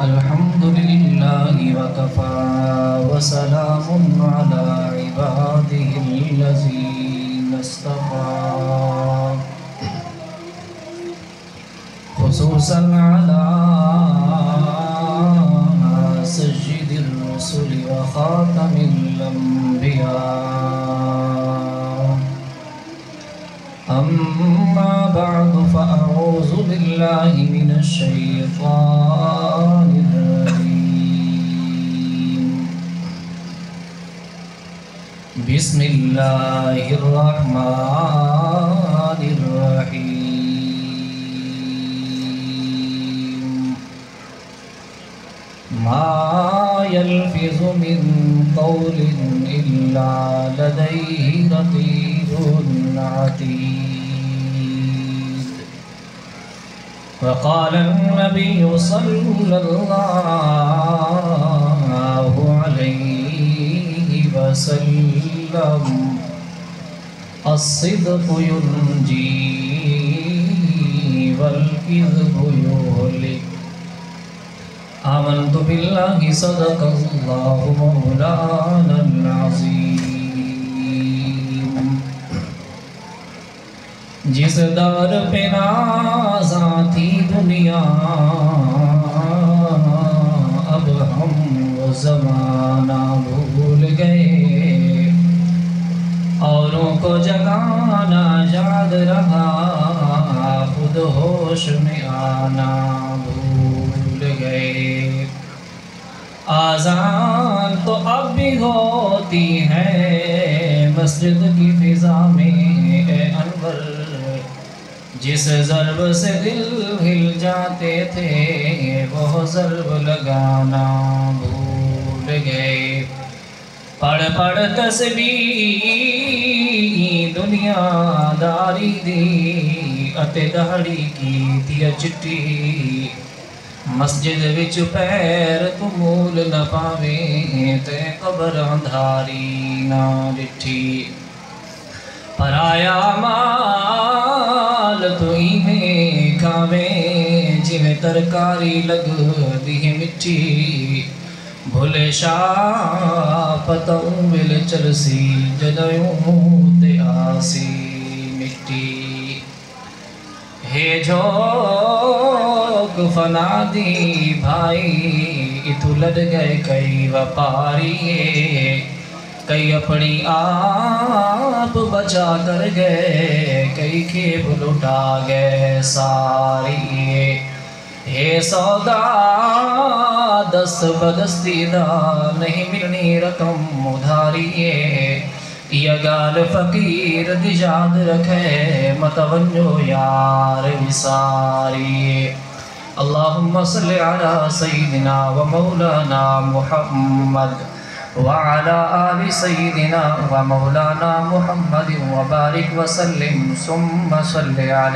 الحمد لله وكفى وسلام على عباده الذين اصطفى خصوصا على سيد الرسل وخاتم الأنبياء. أما بعد فأعوذ بالله من الشيطان الرجيم. بسم الله الرحمن الرحيم. ما يلفظ من قول إلا لديه رقيب عتيد. وقال النبي صلى الله عليه وسلم: الصدق ينجي والكذب يهلك. آمنت بالله صدق الله مولانا العظيم. جس دار پہ نازاں تھی دنیا، اب ہم وہ زمانہ بھول گئے. اوروں کو جگانا یاد رہا، خود ہوش میں آنا بھول گئے. آذان تو اب بھی ہوتی ہے مسجد کی فضا میں اے انور. جس ضرب سے دل ہل جاتے تھے وہ ضرب لگانا بھول گئے. پڑھ پڑھ تسبیح دنیا داری دی اتے دہڑی کی تیا چٹی. مسجد وچ پیر تو مول نہ پاویں تے قبر اندھاری نہ ڈٹھی. پرایا مال تو ایویں کھاویں جویں ترکاری لگ دی مٹھی. بھلے شاہ پتوں ول چلسی جدیوں تے آسی مٹی. ہے جھوک فنا دی بھائی اتو لڑ گئے کئی وپاری. کئی اپنی آپ بچا کر گئے، کئی کھیپ لٹا گئے ساری. ہے سودا دست بدستی دا نہیں ملنی رقم ادھاری. یہ گال فقیر دی یاد رکھے متوجہ یار وساری. اللہم صلی علی سیدنا و مولانا محمد وعلى آل سيدنا ومولانا محمد وبارك وسلم ثم صل على